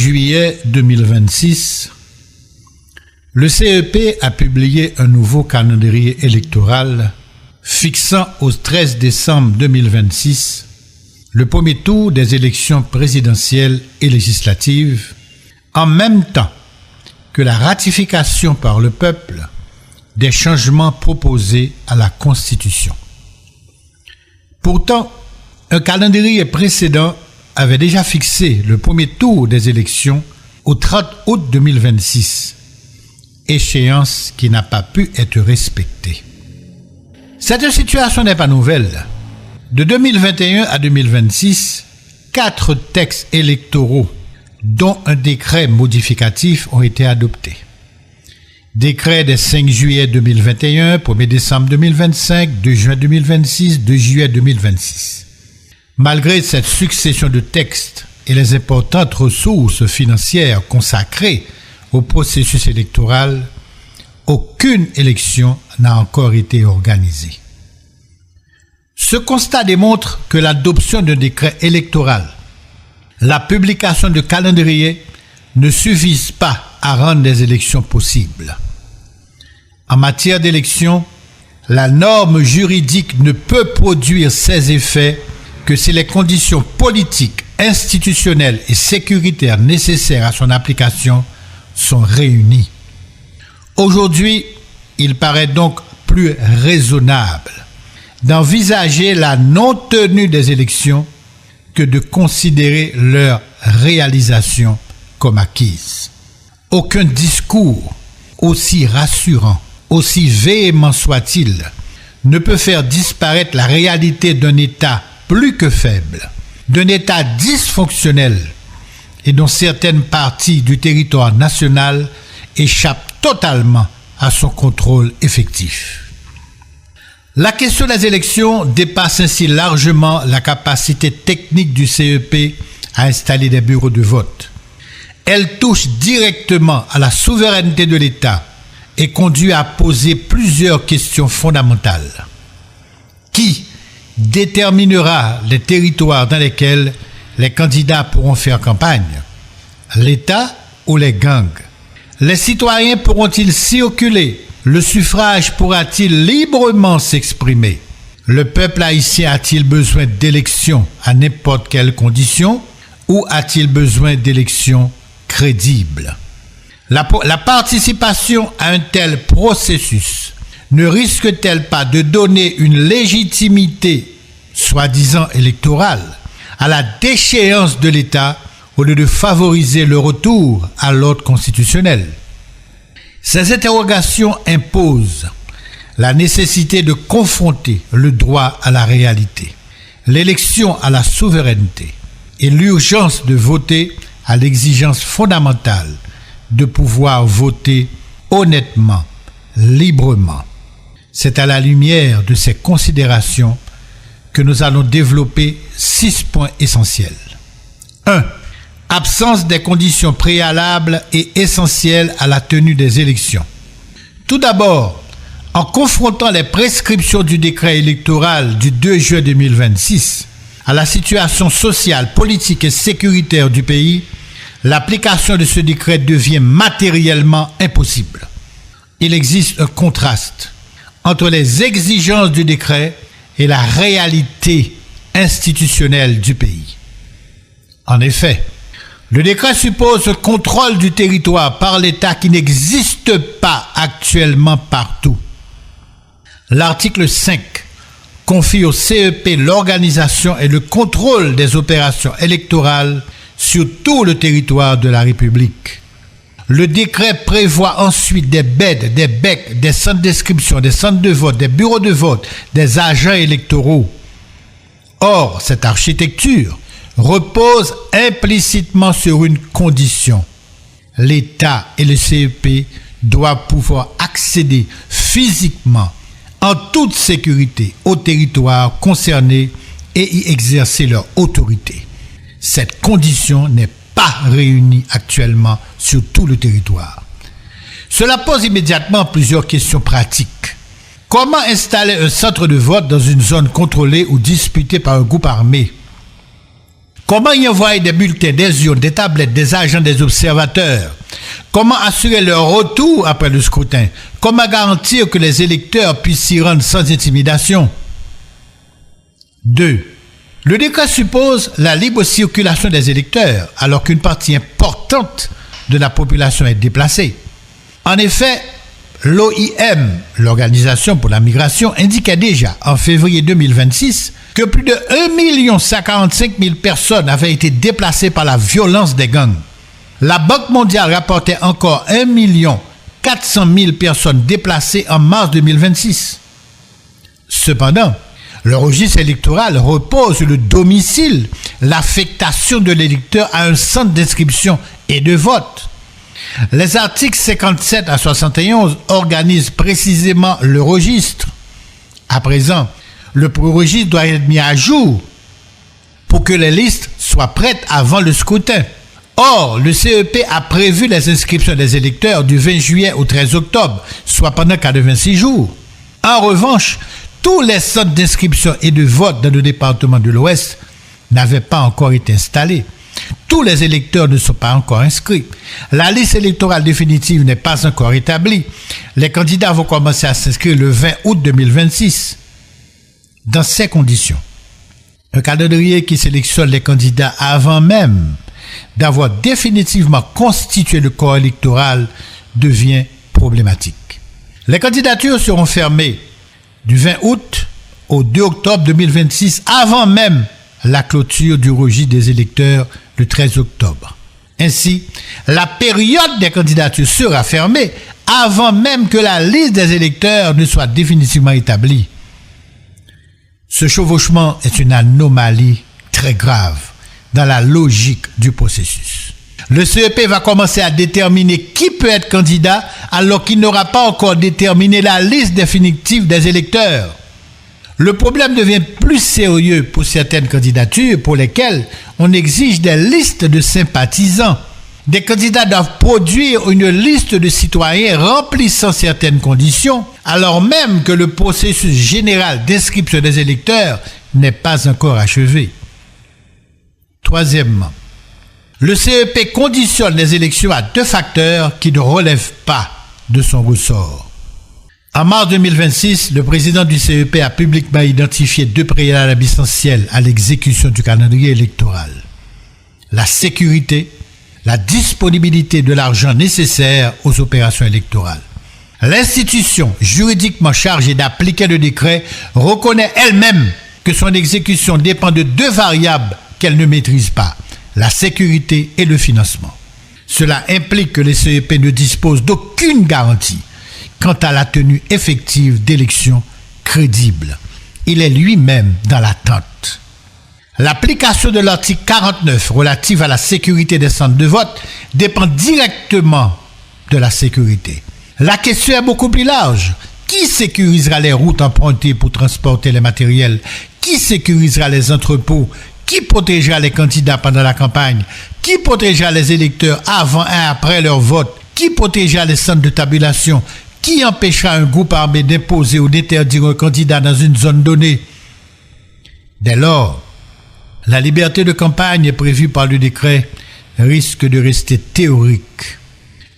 juillet 2026, le CEP a publié un nouveau calendrier électoral fixant au 13 décembre 2026 le premier tour des élections présidentielles et législatives, en même temps que la ratification par le peuple des changements proposés à la Constitution. Pourtant, un calendrier précédent avait déjà fixé le premier tour des élections au 30 août 2026, échéance qui n'a pas pu être respectée. Cette situation n'est pas nouvelle. De 2021 à 2026, 4 textes électoraux, dont un décret modificatif, ont été adoptés. Décret des 5 juillet 2021, 1er décembre 2025, 2 juin 2026, 2 juillet 2026. Malgré cette succession de textes et les importantes ressources financières consacrées au processus électoral, aucune élection n'a encore été organisée. Ce constat démontre que l'adoption d'un décret électoral, la publication de calendrier ne suffisent pas à rendre des élections possibles. En matière d'élection, la norme juridique ne peut produire ses effets que si les conditions politiques, institutionnelles et sécuritaires nécessaires à son application sont réunies. Aujourd'hui, il paraît donc plus raisonnable d'envisager la non-tenue des élections que de considérer leur réalisation comme acquise. Aucun discours, aussi rassurant, aussi véhément soit-il, ne peut faire disparaître la réalité d'un État plus que faible, d'un État dysfonctionnel et dont certaines parties du territoire national échappent totalement à son contrôle effectif. La question des élections dépasse ainsi largement la capacité technique du CEP à installer des bureaux de vote. Elle touche directement à la souveraineté de l'État et conduit à poser plusieurs questions fondamentales. Qui déterminera les territoires dans lesquels les candidats pourront faire campagne? L'État ou les gangs? Les citoyens pourront-ils circuler? Le suffrage pourra-t-il librement s'exprimer? Le peuple haïtien a-t-il besoin d'élections à n'importe quelle condition ou a-t-il besoin d'élections crédibles? La participation à un tel processus ne risque-t-elle pas de donner une légitimité, soi-disant électorale, à la déchéance de l'État au lieu de favoriser le retour à l'ordre constitutionnel? Ces interrogations imposent la nécessité de confronter le droit à la réalité, l'élection à la souveraineté et l'urgence de voter à l'exigence fondamentale de pouvoir voter honnêtement, librement. C'est à la lumière de ces considérations que nous allons développer 6 points essentiels. 1. Absence des conditions préalables et essentielles à la tenue des élections. Tout d'abord, en confrontant les prescriptions du décret électoral du 2 juin 2026 à la situation sociale, politique et sécuritaire du pays, l'application de ce décret devient matériellement impossible. Il existe un contraste entre les exigences du décret et la réalité institutionnelle du pays. En effet, le décret suppose un contrôle du territoire par l'État qui n'existe pas actuellement partout. L'article 5 confie au CEP l'organisation et le contrôle des opérations électorales sur tout le territoire de la République. Le décret prévoit ensuite des beds, des becs, des centres d'inscription, des centres de vote, des bureaux de vote, des agents électoraux. Or, cette architecture repose implicitement sur une condition. L'État et le CEP doivent pouvoir accéder physiquement, en toute sécurité, au territoire concerné et y exercer leur autorité. Cette condition n'est pas réunie actuellement sur tout le territoire. Cela pose immédiatement plusieurs questions pratiques. Comment installer un centre de vote dans une zone contrôlée ou disputée par un groupe armé? Comment y envoyer des bulletins, des urnes, des tablettes, des agents, des observateurs? Comment assurer leur retour après le scrutin? Comment garantir que les électeurs puissent s'y rendre sans intimidation? 2. Le décret suppose la libre circulation des électeurs, alors qu'une partie importante de la population est déplacée. En effet, l'OIM, l'Organisation pour la migration, indiquait déjà en février 2026 que plus de 1,145 000 personnes avaient été déplacées par la violence des gangs. La Banque mondiale rapportait encore 1,4 million personnes déplacées en mars 2026. Cependant, le registre électoral repose sur le domicile, l'affectation de l'électeur à un centre d'inscription et de vote. Les articles 57 à 71 organisent précisément le registre. À présent, le registre doit être mis à jour pour que les listes soient prêtes avant le scrutin. Or, le CEP a prévu les inscriptions des électeurs du 20 juillet au 13 octobre, soit pendant 86 jours. En revanche, tous les centres d'inscription et de vote dans le département de l'Ouest n'avaient pas encore été installés. Tous les électeurs ne sont pas encore inscrits. La liste électorale définitive n'est pas encore établie. Les candidats vont commencer à s'inscrire le 20 août 2026. Dans ces conditions, un calendrier qui sélectionne les candidats avant même d'avoir définitivement constitué le corps électoral devient problématique. Les candidatures seront fermées du 20 août au 2 octobre 2026 avant même la clôture du registre des électeurs le 13 octobre. Ainsi, la période des candidatures sera fermée avant même que la liste des électeurs ne soit définitivement établie. Ce chevauchement est une anomalie très grave dans la logique du processus. Le CEP va commencer à déterminer qui peut être candidat alors qu'il n'aura pas encore déterminé la liste définitive des électeurs. Le problème devient plus sérieux pour certaines candidatures pour lesquelles on exige des listes de sympathisants. Des candidats doivent produire une liste de citoyens remplissant certaines conditions, alors même que le processus général d'inscription des électeurs n'est pas encore achevé. Troisièmement, le CEP conditionne les élections à 2 facteurs qui ne relèvent pas de son ressort. En mars 2026, le président du CEP a publiquement identifié 2 préalables essentiels à l'exécution du calendrier électoral. La sécurité, la disponibilité de l'argent nécessaire aux opérations électorales. L'institution juridiquement chargée d'appliquer le décret reconnaît elle-même que son exécution dépend de 2 variables qu'elle ne maîtrise pas, la sécurité et le financement. Cela implique que les CEP ne disposent d'aucune garantie quant à la tenue effective d'élections crédibles. Il est lui-même dans l'attente. L'application de l'article 49 relatif à la sécurité des centres de vote dépend directement de la sécurité. La question est beaucoup plus large. Qui sécurisera les routes empruntées pour transporter les matériels? Qui sécurisera les entrepôts? Qui protégera les candidats pendant la campagne? Qui protégera les électeurs avant et après leur vote? Qui protégera les centres de tabulation? Qui empêchera un groupe armé d'imposer ou d'interdire un candidat dans une zone donnée? Dès lors, la liberté de campagne prévue par le décret risque de rester théorique.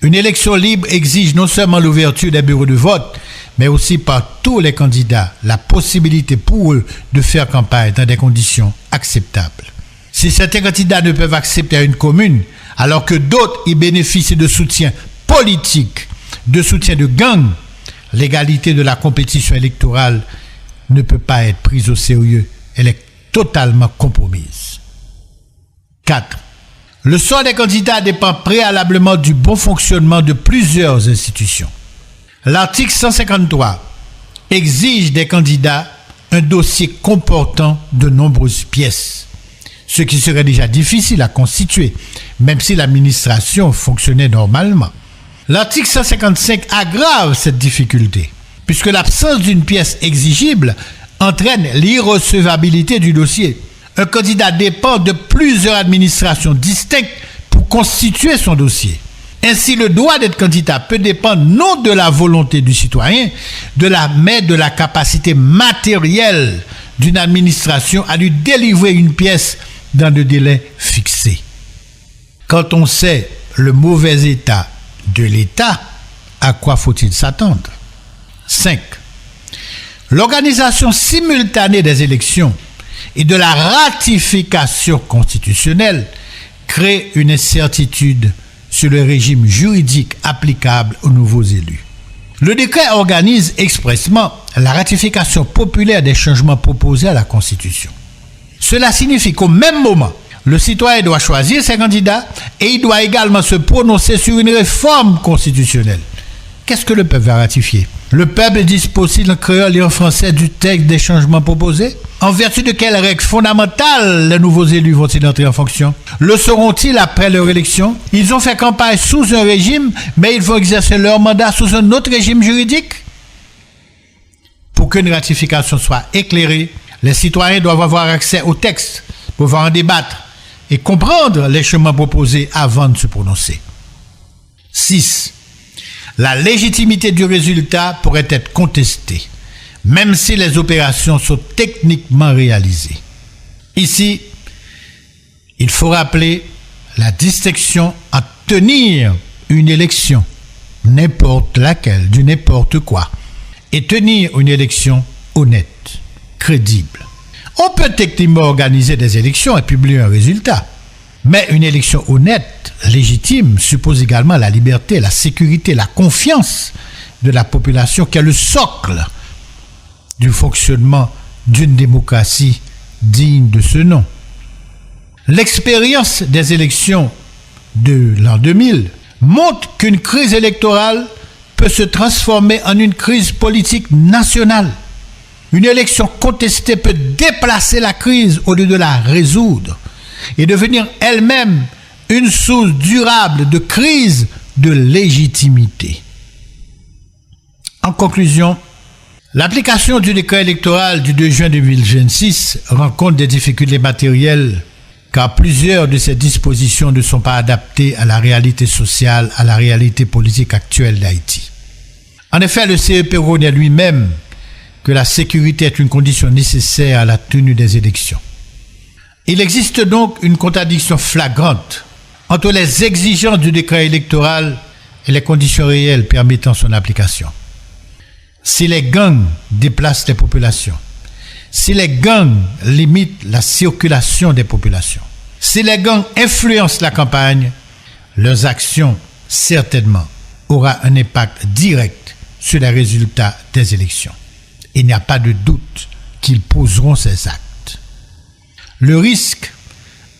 Une élection libre exige non seulement l'ouverture des bureaux de vote, mais aussi par tous les candidats la possibilité pour eux de faire campagne dans des conditions acceptables. Si certains candidats ne peuvent accepter à une commune, alors que d'autres y bénéficient de soutien politique, de soutien de gang, l'égalité de la compétition électorale ne peut pas être prise au sérieux. Elle est totalement compromise. 4. Le sort des candidats dépend préalablement du bon fonctionnement de plusieurs institutions. L'article 153 exige des candidats un dossier comportant de nombreuses pièces, ce qui serait déjà difficile à constituer, même si l'administration fonctionnait normalement. L'article 155 aggrave cette difficulté, puisque l'absence d'une pièce exigible entraîne l'irrecevabilité du dossier. Un candidat dépend de plusieurs administrations distinctes pour constituer son dossier. Ainsi, le droit d'être candidat peut dépendre non de la volonté du citoyen, mais de la capacité matérielle d'une administration à lui délivrer une pièce dans le délai fixé. Quand on sait le mauvais état de l'État, à quoi faut-il s'attendre? 5. L'organisation simultanée des élections et de la ratification constitutionnelle crée une incertitude sur le régime juridique applicable aux nouveaux élus. Le décret organise expressément la ratification populaire des changements proposés à la Constitution. Cela signifie qu'au même moment, le citoyen doit choisir ses candidats et il doit également se prononcer sur une réforme constitutionnelle. Qu'est-ce que le peuple va ratifier? Le peuple dispose-t-il en créole et en français du texte des changements proposés? En vertu de quelles règles fondamentales les nouveaux élus vont-ils entrer en fonction? Le seront-ils après leur élection? Ils ont fait campagne sous un régime, mais ils vont exercer leur mandat sous un autre régime juridique? Pour qu'une ratification soit éclairée, les citoyens doivent avoir accès au texte, pouvoir en débattre et comprendre les chemins proposés avant de se prononcer. 6. La légitimité du résultat pourrait être contestée, même si les opérations sont techniquement réalisées. Ici, il faut rappeler la distinction entre tenir une élection, n'importe laquelle, du n'importe quoi, et tenir une élection honnête, crédible. On peut techniquement organiser des élections et publier un résultat, mais une élection honnête, légitime, suppose également la liberté, la sécurité, la confiance de la population qui est le socle du fonctionnement d'une démocratie digne de ce nom. L'expérience des élections de l'an 2000 montre qu'une crise électorale peut se transformer en une crise politique nationale. Une élection contestée peut déplacer la crise au lieu de la résoudre et devenir elle-même une source durable de crise de légitimité. En conclusion, l'application du décret électoral du 2 juin 2026 rencontre des difficultés matérielles car plusieurs de ces dispositions ne sont pas adaptées à la réalité sociale, à la réalité politique actuelle d'Haïti. En effet, le CEP reconnaît lui-même que la sécurité est une condition nécessaire à la tenue des élections. Il existe donc une contradiction flagrante entre les exigences du décret électoral et les conditions réelles permettant son application. Si les gangs déplacent les populations, si les gangs limitent la circulation des populations, si les gangs influencent la campagne, leurs actions, certainement, auront un impact direct sur les résultats des élections. Il n'y a pas de doute qu'ils poseront ces actes. Le risque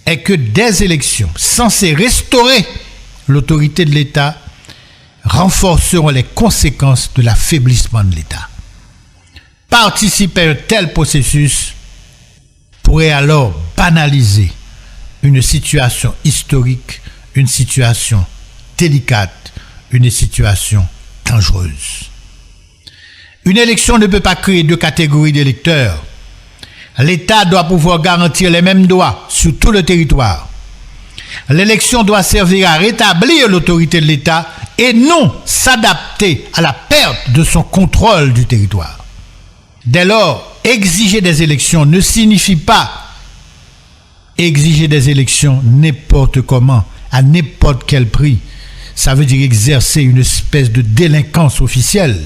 est que des élections censées restaurer l'autorité de l'État renforceront les conséquences de l'affaiblissement de l'État. Participer à un tel processus pourrait alors banaliser une situation historique, une situation délicate, une situation dangereuse. Une élection ne peut pas créer deux catégories d'électeurs. L'État doit pouvoir garantir les mêmes droits sur tout le territoire. L'élection doit servir à rétablir l'autorité de l'État et non s'adapter à la perte de son contrôle du territoire. Dès lors, exiger des élections ne signifie pas exiger des élections n'importe comment, à n'importe quel prix. Ça veut dire exercer une espèce de délinquance officielle.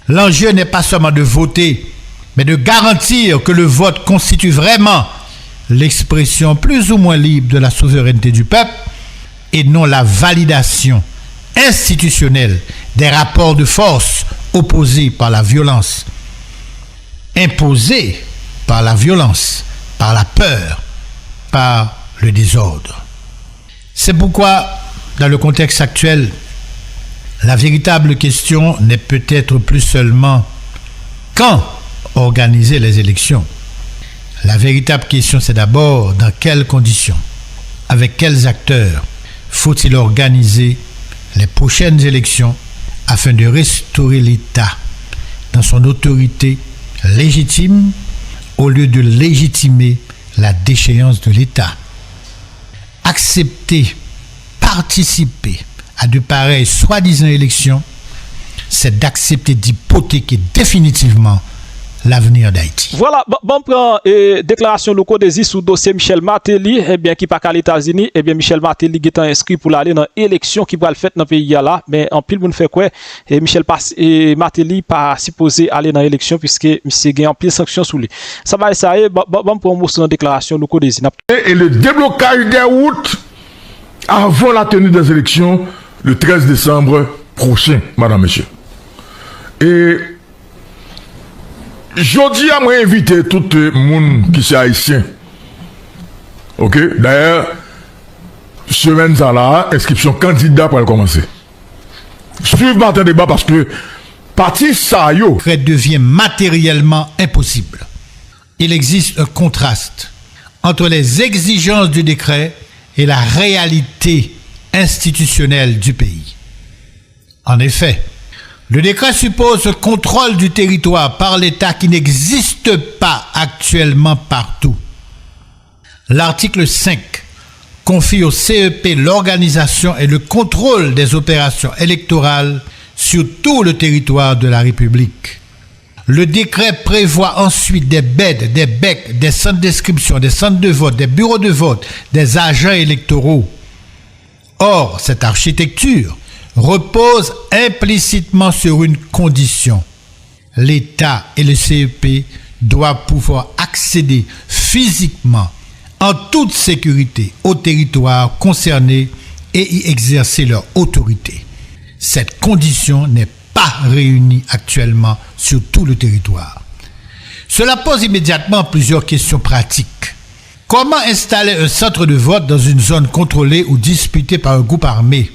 L'enjeu n'est pas seulement de voter, mais de garantir que le vote constitue vraiment l'expression plus ou moins libre de la souveraineté du peuple et non la validation institutionnelle des rapports de force opposés par la violence, imposés par la violence, par la peur, par le désordre. C'est pourquoi, dans le contexte actuel, la véritable question n'est peut-être plus seulement quand organiser les élections. La véritable question, c'est d'abord dans quelles conditions, avec quels acteurs faut-il organiser les prochaines élections afin de restaurer l'État dans son autorité légitime au lieu de légitimer la déchéance de l'État. Accepter, participer à de pareilles soi-disant élections, c'est d'accepter d'hypothéquer définitivement l'avenir d'Haïti. Voilà, bon prend déclaration locaux des sous dossier Michel Martelly, eh bien qui pas qu'à les États-Unis, eh bien Michel Martelly qui est inscrit pour aller dans élection qui va le faire dans le pays là, mais en pile moun fait quoi et Michel Martelly pas supposé aller dans élection puisque monsieur gagne en pile sanction sous lui. Ça va ça bon pour motion dans déclaration locaux des et le déblocage des routes avant la tenue des élections le 13 décembre prochain, madame, monsieur. Et jeudi, à moi inviter tout le monde qui est haïtien. Ok? D'ailleurs, semaine ça là, inscription candidat pour commencer. Suivez matin débat parce que parti ça yo devient matériellement impossible. Il existe un contraste entre les exigences du décret et la réalité institutionnelle du pays. En effet, le décret suppose le contrôle du territoire par l'État qui n'existe pas actuellement partout. L'article 5 confie au CEP l'organisation et le contrôle des opérations électorales sur tout le territoire de la République. Le décret prévoit ensuite des beds, des becs, des centres d'inscription, des centres de vote, des bureaux de vote, des agents électoraux. Or, cette architecture repose implicitement sur une condition. L'État et le CEP doivent pouvoir accéder physiquement, en toute sécurité, au territoire concerné et y exercer leur autorité. Cette condition n'est pas réunie actuellement sur tout le territoire. Cela pose immédiatement plusieurs questions pratiques. Comment installer un centre de vote dans une zone contrôlée ou disputée par un groupe armé?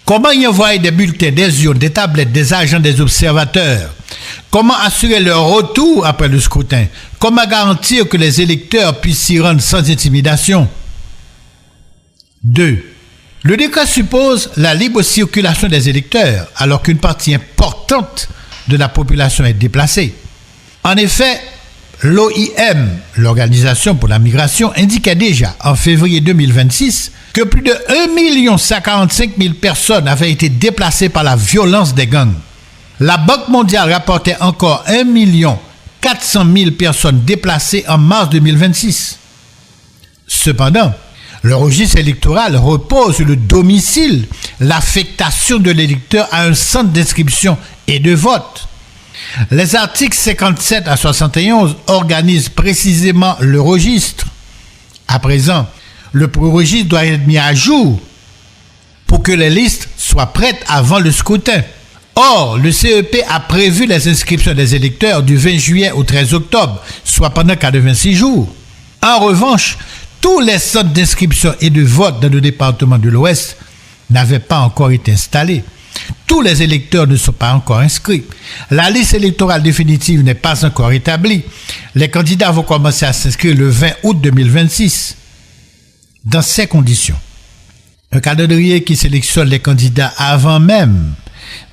Comment y envoyer des bulletins, des urnes, des tablettes, des agents, des observateurs? Comment assurer leur retour après le scrutin? Comment garantir que les électeurs puissent s'y rendre sans intimidation? 2. Le décret suppose la libre circulation des électeurs, alors qu'une partie importante de la population est déplacée. En effet, l'OIM, l'Organisation pour la migration, indiquait déjà en février 2026 que plus de 1,145 000 personnes avaient été déplacées par la violence des gangs. La Banque mondiale rapportait encore 1,4 million personnes déplacées en mars 2026. Cependant, le registre électoral repose sur le domicile, l'affectation de l'électeur à un centre d'inscription et de vote. Les articles 57 à 71 organisent précisément le registre. À présent, le registre doit être mis à jour pour que les listes soient prêtes avant le scrutin. Or, le CEP a prévu les inscriptions des électeurs du 20 juillet au 13 octobre, soit pendant 86 jours. En revanche, tous les centres d'inscription et de vote dans le département de l'Ouest n'avaient pas encore été installés. Tous les électeurs ne sont pas encore inscrits. La liste électorale définitive n'est pas encore établie. Les candidats vont commencer à s'inscrire le 20 août 2026. Dans ces conditions, un calendrier qui sélectionne les candidats avant même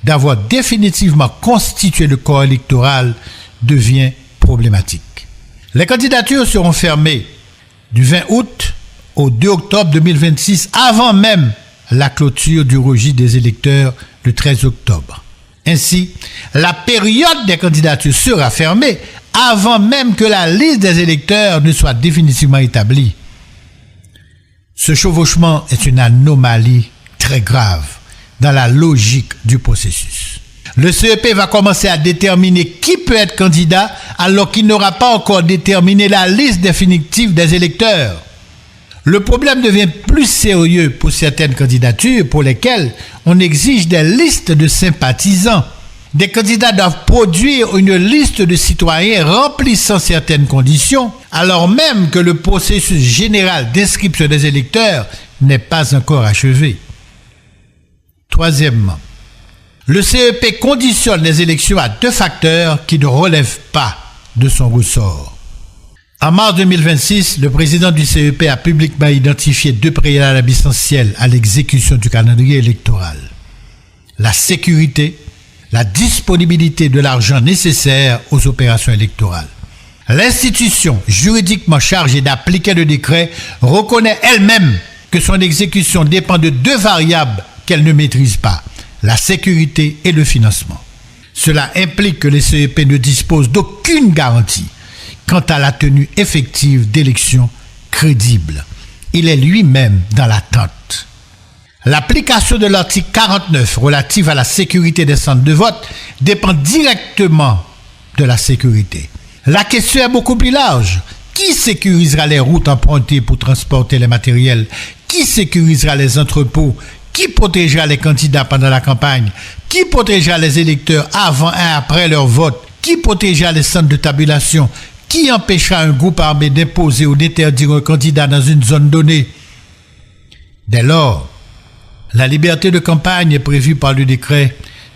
d'avoir définitivement constitué le corps électoral devient problématique. Les candidatures seront fermées du 20 août au 2 octobre 2026 avant même la clôture du registre des électeurs le 13 octobre. Ainsi, la période des candidatures sera fermée avant même que la liste des électeurs ne soit définitivement établie. Ce chevauchement est une anomalie très grave dans la logique du processus. Le CEP va commencer à déterminer qui peut être candidat alors qu'il n'aura pas encore déterminé la liste définitive des électeurs. Le problème devient plus sérieux pour certaines candidatures pour lesquelles on exige des listes de sympathisants. Des candidats doivent produire une liste de citoyens remplissant certaines conditions, alors même que le processus général d'inscription des électeurs n'est pas encore achevé. Troisièmement, le CEP conditionne les élections à 2 facteurs qui ne relèvent pas de son ressort. En mars 2026, le président du CEP a publiquement identifié 2 préalables essentiels à l'exécution du calendrier électoral. La sécurité, la disponibilité de l'argent nécessaire aux opérations électorales. L'institution juridiquement chargée d'appliquer le décret reconnaît elle-même que son exécution dépend de 2 variables qu'elle ne maîtrise pas, la sécurité et le financement. Cela implique que les CEP ne disposent d'aucune garantie quant à la tenue effective d'élections crédibles. Il est lui-même dans l'attente. L'application de l'article 49 relatif à la sécurité des centres de vote dépend directement de la sécurité. La question est beaucoup plus large. Qui sécurisera les routes empruntées pour transporter les matériels? Qui sécurisera les entrepôts? Qui protégera les candidats pendant la campagne? Qui protégera les électeurs avant et après leur vote? Qui protégera les centres de tabulation? Qui empêchera un groupe armé d'imposer ou d'interdire un candidat dans une zone donnée? Dès lors, la liberté de campagne prévue par le décret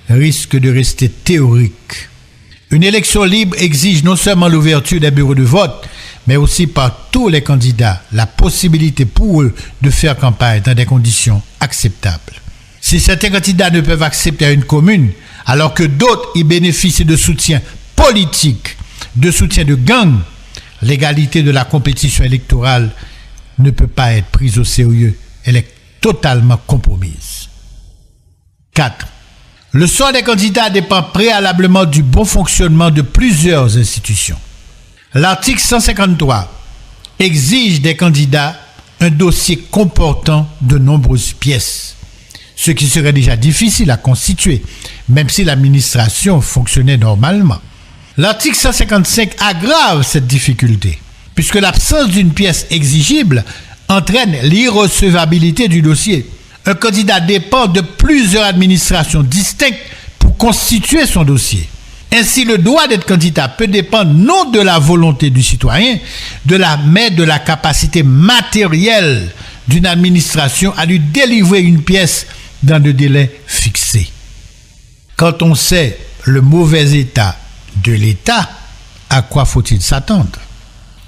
risque de rester théorique. Une élection libre exige non seulement l'ouverture des bureaux de vote, mais aussi par tous les candidats la possibilité pour eux de faire campagne dans des conditions acceptables. Si certains candidats ne peuvent accepter à une commune, alors que d'autres y bénéficient de soutien politique, de soutien de gang, l'égalité de la compétition électorale ne peut pas être prise au sérieux. Elle est totalement compromise. 4. Le sort des candidats dépend préalablement du bon fonctionnement de plusieurs institutions. L'article 153 exige des candidats un dossier comportant de nombreuses pièces, ce qui serait déjà difficile à constituer, même si l'administration fonctionnait normalement. L'article 155 aggrave cette difficulté, puisque l'absence d'une pièce exigible entraîne l'irrecevabilité du dossier. Un candidat dépend de plusieurs administrations distinctes pour constituer son dossier. Ainsi, le droit d'être candidat peut dépendre non de la volonté du citoyen, mais de la capacité matérielle d'une administration à lui délivrer une pièce dans le délai fixé. Quand on sait le mauvais état de l'État, à quoi faut-il s'attendre?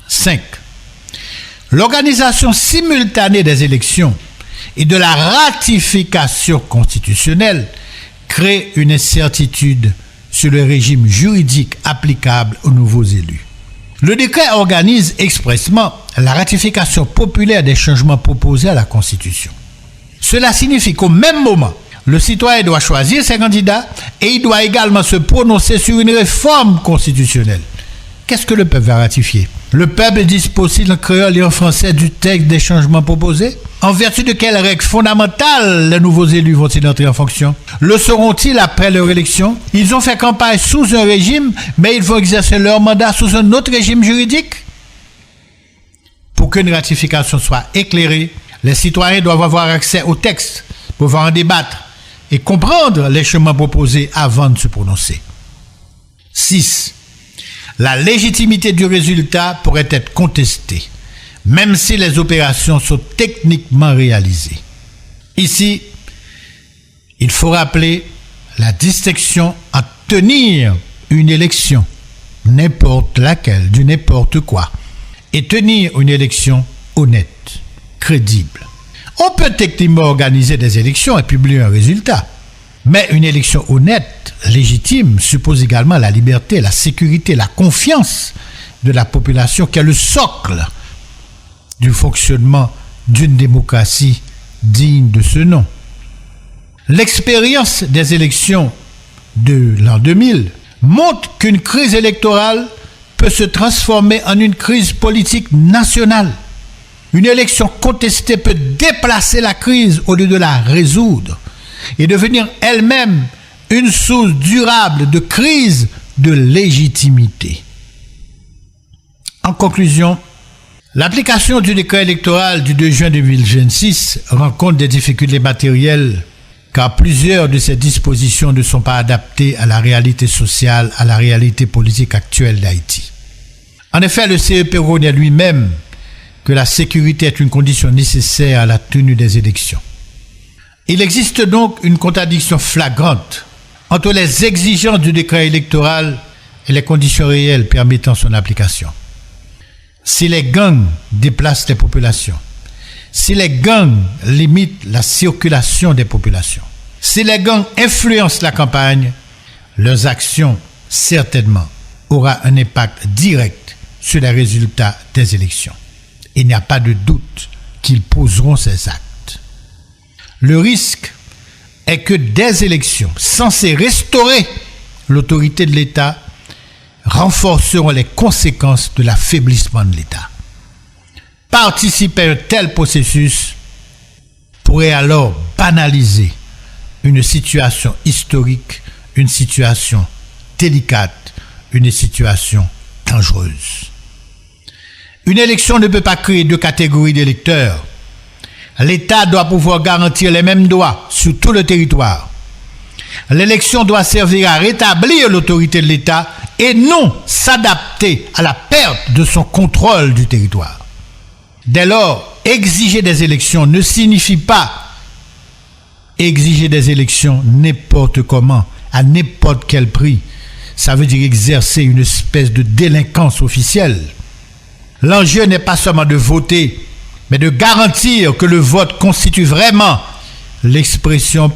5. L'organisation simultanée des élections et de la ratification constitutionnelle crée une incertitude sur le régime juridique applicable aux nouveaux élus. Le décret organise expressément la ratification populaire des changements proposés à la Constitution. Cela signifie qu'au même moment, le citoyen doit choisir ses candidats et il doit également se prononcer sur une réforme constitutionnelle. Qu'est-ce que le peuple va ratifier? Le peuple dispose-t-il en créole et en français du texte des changements proposés? En vertu de quelles règles fondamentales les nouveaux élus vont-ils entrer en fonction? Le seront-ils après leur élection? Ils ont fait campagne sous un régime, mais ils vont exercer leur mandat sous un autre régime juridique? Pour qu'une ratification soit éclairée, les citoyens doivent avoir accès au texte, pouvoir en débattre et comprendre les chemins proposés avant de se prononcer. 6. La légitimité du résultat pourrait être contestée, même si les opérations sont techniquement réalisées. Ici, il faut rappeler la distinction entre tenir une élection, n'importe laquelle, du n'importe quoi, et tenir une élection honnête, crédible. On peut techniquement organiser des élections et publier un résultat, mais une élection honnête, légitime, suppose également la liberté, la sécurité, la confiance de la population qui est le socle du fonctionnement d'une démocratie digne de ce nom. L'expérience des élections de l'an 2000 montre qu'une crise électorale peut se transformer en une crise politique nationale. Une élection contestée peut déplacer la crise au lieu de la résoudre et devenir elle-même une source durable de crise de légitimité. En conclusion, l'application du décret électoral du 2 juin 2026 rencontre des difficultés matérielles car plusieurs de ces dispositions ne sont pas adaptées à la réalité sociale, à la réalité politique actuelle d'Haïti. En effet, le CEP reconnaît lui-même que la sécurité est une condition nécessaire à la tenue des élections. Il existe donc une contradiction flagrante entre les exigences du décret électoral et les conditions réelles permettant son application. Si les gangs déplacent les populations, si les gangs limitent la circulation des populations, si les gangs influencent la campagne, leurs actions, certainement, auront un impact direct sur les résultats des élections. Il n'y a pas de doute qu'ils poseront ces actes. Le risque est que des élections censées restaurer l'autorité de l'État renforceront les conséquences de l'affaiblissement de l'État. Participer à un tel processus pourrait alors banaliser une situation historique, une situation délicate, une situation dangereuse. Une élection ne peut pas créer deux catégories d'électeurs. L'État doit pouvoir garantir les mêmes droits sur tout le territoire. L'élection doit servir à rétablir l'autorité de l'État et non s'adapter à la perte de son contrôle du territoire. Dès lors, exiger des élections ne signifie pas exiger des élections n'importe comment, à n'importe quel prix. Ça veut dire exercer une espèce de délinquance officielle. L'enjeu n'est pas seulement de voter, mais de garantir que le vote constitue vraiment l'expression